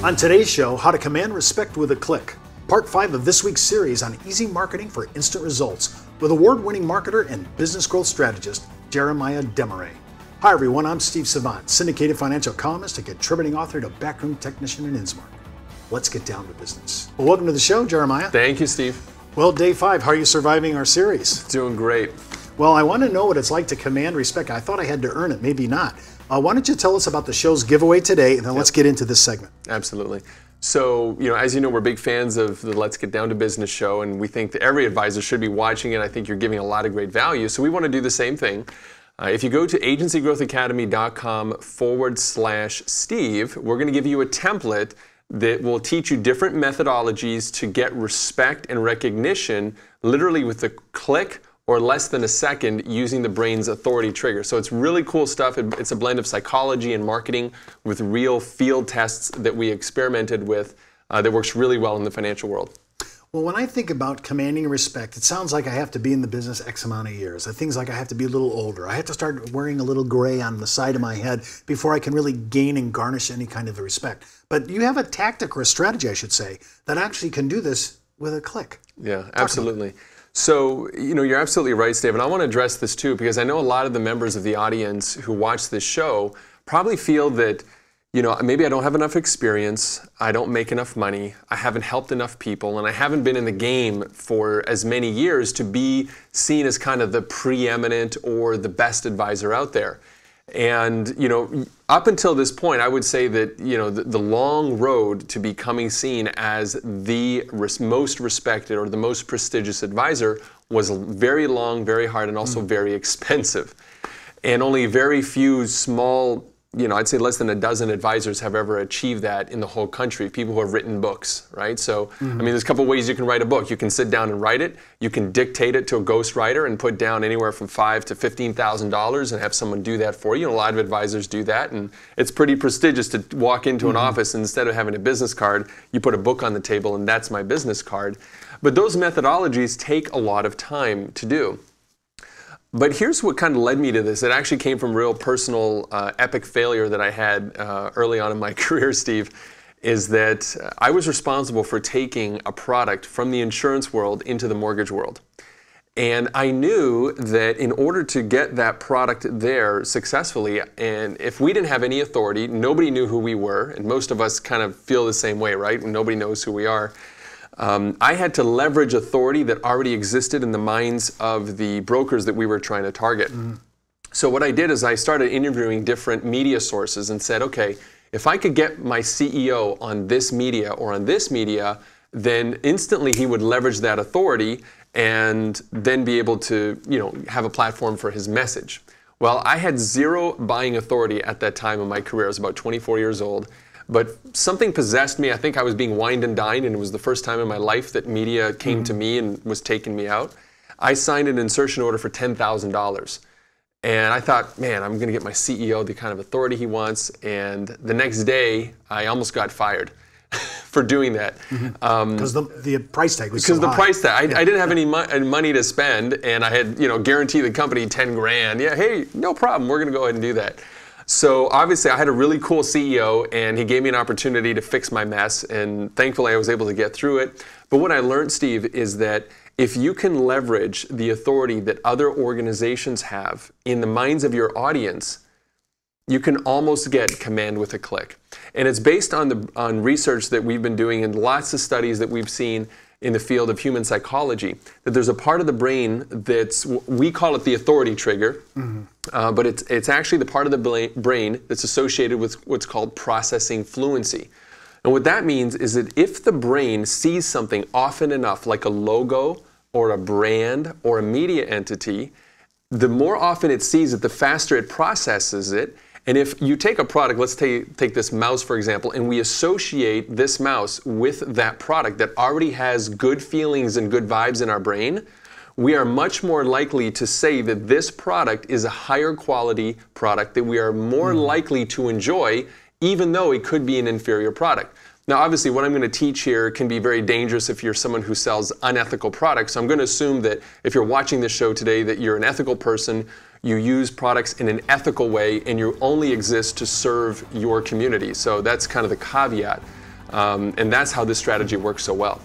On today's show, how to command respect with a click. Part 5 of this week's series on easy marketing for instant results with award-winning marketer and business growth strategist, Jeremiah Desmarais. Hi everyone, I'm Steve Savant, syndicated financial columnist and contributing author to Backroom Technician in Innsmouth. Let's get down to business. Well, welcome to the show, Jeremiah. Thank you, Steve. Well, day 5, how are you surviving our series? Doing great. Well, I want to know what it's like to command respect. I thought I had to earn it, maybe not. Why don't you tell us about the show's giveaway today, and then let's get into this segment. Absolutely. So, as you know, we're big fans of the Let's Get Down to Business show, and we think that every advisor should be watching it. I think you're giving a lot of great value, so we want to do the same thing. If you go to agencygrowthacademy.com/Steve, we're going to give you a template that will teach you different methodologies to get respect and recognition literally with a click or less than a second using the brain's authority trigger. So it's really cool stuff. It's a blend of psychology and marketing with real field tests that we experimented with that works really well in the financial world. Well, when I think about commanding respect, it sounds like I have to be in the business X amount of years. Things like I have to be a little older. I have to start wearing a little gray on the side of my head before I can really gain and garnish any kind of respect. But you have a tactic or a strategy, I should say, that actually can do this with a click. Yeah, absolutely. So, you're absolutely right, Steve, and I want to address this too, because I know a lot of the members of the audience who watch this show probably feel that, maybe I don't have enough experience, I don't make enough money, I haven't helped enough people, and I haven't been in the game for as many years to be seen as kind of the preeminent or the best advisor out there. And, up until this point, I would say that, the long road to becoming seen as the most respected or the most prestigious advisor was very long, very hard, and also very expensive. And only very few small, I'd say less than a dozen advisors have ever achieved that in the whole country, people who have written books, right? So, there's a couple ways you can write a book. You can sit down and write it. You can dictate it to a ghostwriter and put down anywhere from $5,000 to $15,000 and have someone do that for you. And a lot of advisors do that, and it's pretty prestigious to walk into an office and instead of having a business card, you put a book on the table and that's my business card. But those methodologies take a lot of time to do. But here's what kind of led me to this. It actually came from real personal epic failure that I had early on in my career, Steve, is that I was responsible for taking a product from the insurance world into the mortgage world. And I knew that in order to get that product there successfully, and if we didn't have any authority, nobody knew who we were, and most of us kind of feel the same way, right? Nobody knows who we are. I had to leverage authority that already existed in the minds of the brokers that we were trying to target. So what I did is I started interviewing different media sources and said, okay, if I could get my CEO on this media or on this media, then instantly he would leverage that authority and then be able to, have a platform for his message. Well, I had zero buying authority at that time in my career. I was about 24 years old. But something possessed me. I think I was being wined and dined, and it was the first time in my life that media came to me and was taking me out. I signed an insertion order for $10,000. And I thought, man, I'm going to get my CEO the kind of authority he wants. And the next day, I almost got fired for doing that. Because the price tag was so high. Because the price tag. I didn't have any money to spend, and I had, guaranteed the company 10 grand. Yeah, hey, no problem. We're going to go ahead and do that. So obviously I had a really cool CEO, and he gave me an opportunity to fix my mess, and thankfully I was able to get through it. But what I learned, Steve, is that if you can leverage the authority that other organizations have in the minds of your audience, you can almost get command with a click. And it's based on research that we've been doing and lots of studies that we've seen in the field of human psychology, that there's a part of the brain that's, we call it the authority trigger, but it's actually the part of the brain that's associated with what's called processing fluency. And what that means is that if the brain sees something often enough, like a logo or a brand or a media entity, the more often it sees it, the faster it processes it. And if you take a product, let's take this mouse for example, and we associate this mouse with that product that already has good feelings and good vibes in our brain, we are much more likely to say that this product is a higher quality product that we are more likely to enjoy, even though it could be an inferior product. Now, obviously, what I'm going to teach here can be very dangerous if you're someone who sells unethical products. So I'm going to assume that if you're watching this show today, that you're an ethical person, you use products in an ethical way, and you only exist to serve your community. So that's kind of the caveat. And that's how this strategy works so well.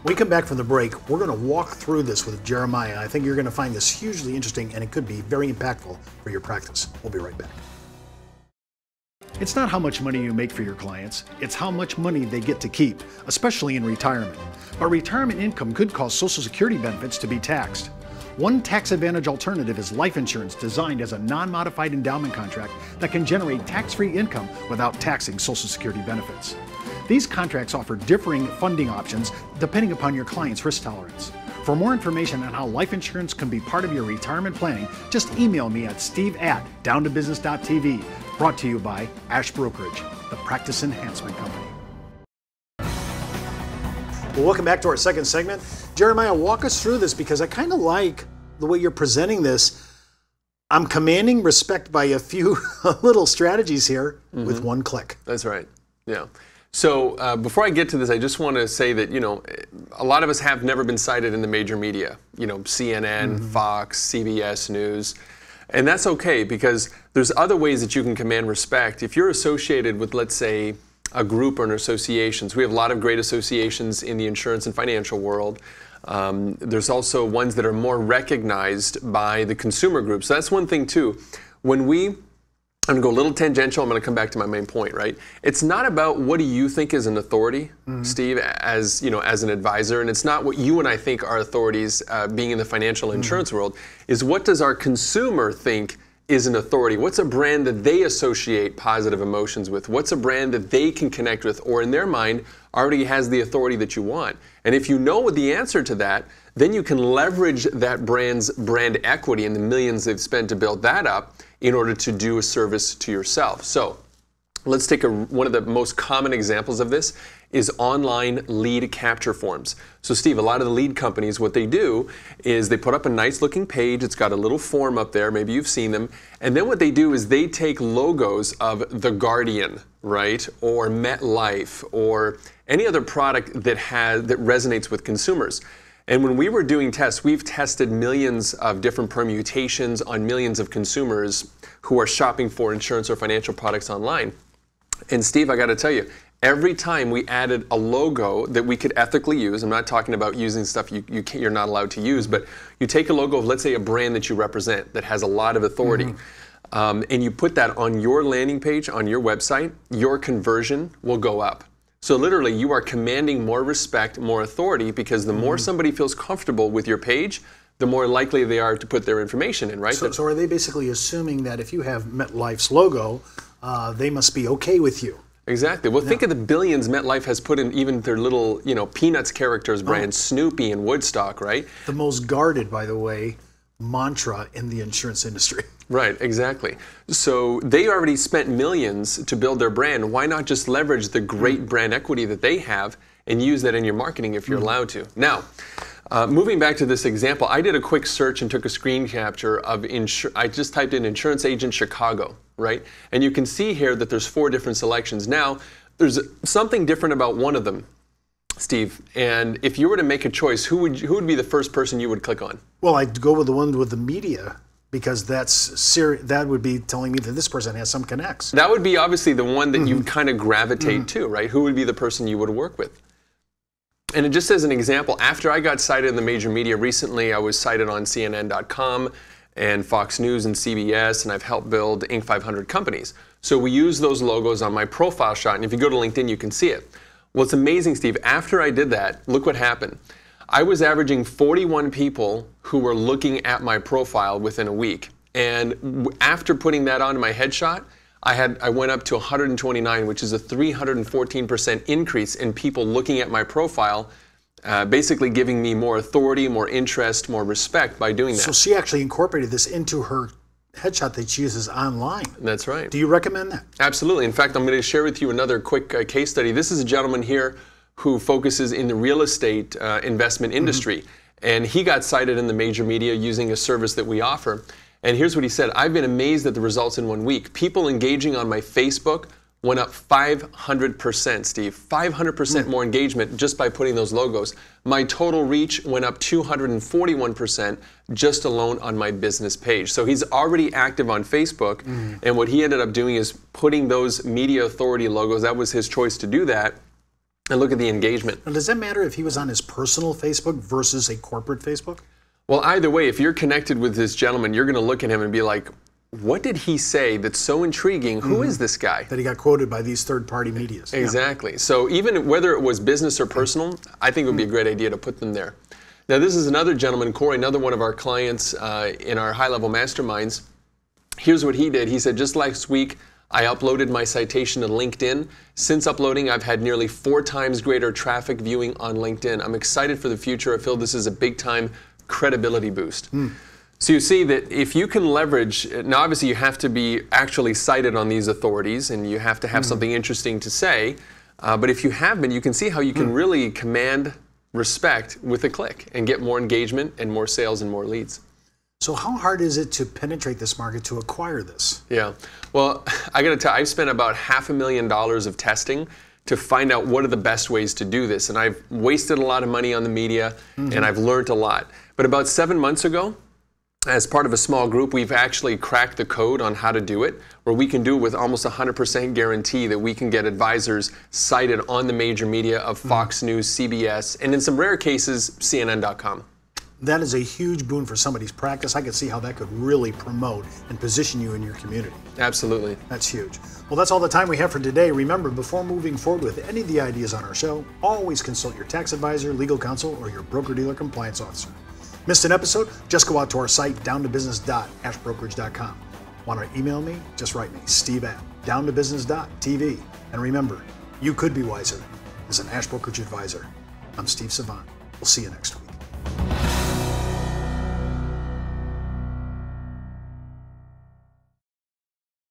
When we come back from the break, we're going to walk through this with Jeremiah. I think you're going to find this hugely interesting, and it could be very impactful for your practice. We'll be right back. It's not how much money you make for your clients, it's how much money they get to keep, especially in retirement. But retirement income could cause Social Security benefits to be taxed. One tax advantage alternative is life insurance designed as a non-modified endowment contract that can generate tax-free income without taxing Social Security benefits. These contracts offer differing funding options depending upon your client's risk tolerance. For more information on how life insurance can be part of your retirement planning, just email me at steve@downtobusiness.tv. Brought to you by Ash Brokerage, the practice enhancement company. Well, welcome back to our second segment. Jeremiah, walk us through this because I kind of like the way you're presenting this. I'm commanding respect by a few little strategies here with one click. That's right. Yeah. So before I get to this, I just want to say that, a lot of us have never been cited in the major media, CNN, Fox, CBS News. And that's okay because there's other ways that you can command respect. If you're associated with, let's say, a group or an association, so we have a lot of great associations in the insurance and financial world. There's also ones that are more recognized by the consumer group. So that's one thing too. I'm going to go a little tangential. I'm going to come back to my main point, right? It's not about what do you think is an authority, Steve, as an advisor, and it's not what you and I think are authorities being in the financial insurance world, is what does our consumer think is an authority? What's a brand that they associate positive emotions with? What's a brand that they can connect with or in their mind already has the authority that you want? And if you know the answer to that, then you can leverage that brand's brand equity and the millions they've spent to build that up in order to do a service to yourself. So let's take one of the most common examples of this is online lead capture forms. So Steve, a lot of the lead companies, what they do is they put up a nice looking page. It's got a little form up there. Maybe you've seen them. And then what they do is they take logos of The Guardian, right? Or MetLife or any other product that resonates with consumers. And when we were doing tests, we've tested millions of different permutations on millions of consumers who are shopping for insurance or financial products online. And Steve, I got to tell you, every time we added a logo that we could ethically use, I'm not talking about using stuff you're not allowed to use, but you take a logo of, let's say, a brand that you represent that has a lot of authority, and you put that on your landing page, on your website, your conversion will go up. So literally, you are commanding more respect, more authority, because the more somebody feels comfortable with your page, the more likely they are to put their information in, right? So are they basically assuming that if you have MetLife's logo, they must be okay with you? Exactly. Well, think of the billions MetLife has put in even their little, Peanuts characters brand, Snoopy and Woodstock, right? The most guarded, by the way, mantra in the insurance industry. Right, exactly. So they already spent millions to build their brand. Why not just leverage the great brand equity that they have and use that in your marketing if you're allowed to? Now, moving back to this example, I did a quick search and took a screen capture of I just typed in insurance agent Chicago, right? And you can see here that there's 4 different selections. Now, there's something different about one of them, Steve. And if you were to make a choice, who would be the first person you would click on? Well, I'd go with the one with the media, because that would be telling me that this person has some connects. That would be obviously the one that you kind of gravitate to, right? Who would be the person you would work with? And just as an example, after I got cited in the major media recently, I was cited on CNN.com and Fox News and CBS, and I've helped build Inc. 500 companies. So we use those logos on my profile shot, and if you go to LinkedIn, you can see it. Well, it's amazing, Steve. After I did that, look what happened. I was averaging 41 people who were looking at my profile within a week. And after putting that onto my headshot, I went up to 129, which is a 314% increase in people looking at my profile, basically giving me more authority, more interest, more respect by doing that. So she actually incorporated this into her headshot that she uses online. That's right. Do you recommend that? Absolutely. In fact, I'm going to share with you another quick case study. This is a gentleman here who focuses in the real estate investment industry. And he got cited in the major media using a service that we offer. And here's what he said. I've been amazed at the results in 1 week. People engaging on my Facebook went up 500%, Steve. 500% more engagement just by putting those logos. My total reach went up 241% just alone on my business page. So he's already active on Facebook. And what he ended up doing is putting those media authority logos, that was his choice to do that, and look at the engagement. Now, does that matter if he was on his personal Facebook versus a corporate Facebook? Well, either way, if you're connected with this gentleman, you're going to look at him and be like, what did he say that's so intriguing? Who is this guy? That he got quoted by these third-party medias. Exactly. Yeah. So even whether it was business or personal, I think it would be a great idea to put them there. Now, this is another gentleman, Corey, another one of our clients in our high-level masterminds. Here's what he did. He said, just last week, I uploaded my citation to LinkedIn. Since uploading, I've had nearly 4 times greater traffic viewing on LinkedIn. I'm excited for the future. I feel this is a big-time credibility boost. So you see that if you can leverage, now obviously you have to be actually cited on these authorities and you have to have something interesting to say, but if you have been, you can see how you can really command respect with a click and get more engagement and more sales and more leads. So how hard is it to penetrate this market to acquire this? Yeah, well, I got to tell you, I've spent about $500,000 of testing to find out what are the best ways to do this. And I've wasted a lot of money on the media and I've learned a lot. But about 7 months ago, as part of a small group, we've actually cracked the code on how to do it, where we can do it with almost 100% guarantee that we can get advisors cited on the major media of Fox News, CBS, and in some rare cases, CNN.com. That is a huge boon for somebody's practice. I can see how that could really promote and position you in your community. Absolutely. That's huge. Well, that's all the time we have for today. Remember, before moving forward with any of the ideas on our show, always consult your tax advisor, legal counsel, or your broker-dealer compliance officer. Missed an episode? Just go out to our site, downtobusiness.ashbrokerage.com. Want to email me? Just write me, steve@downtobusiness.tv. And remember, you could be wiser as an Ash Brokerage advisor. I'm Steve Savant. We'll see you next week.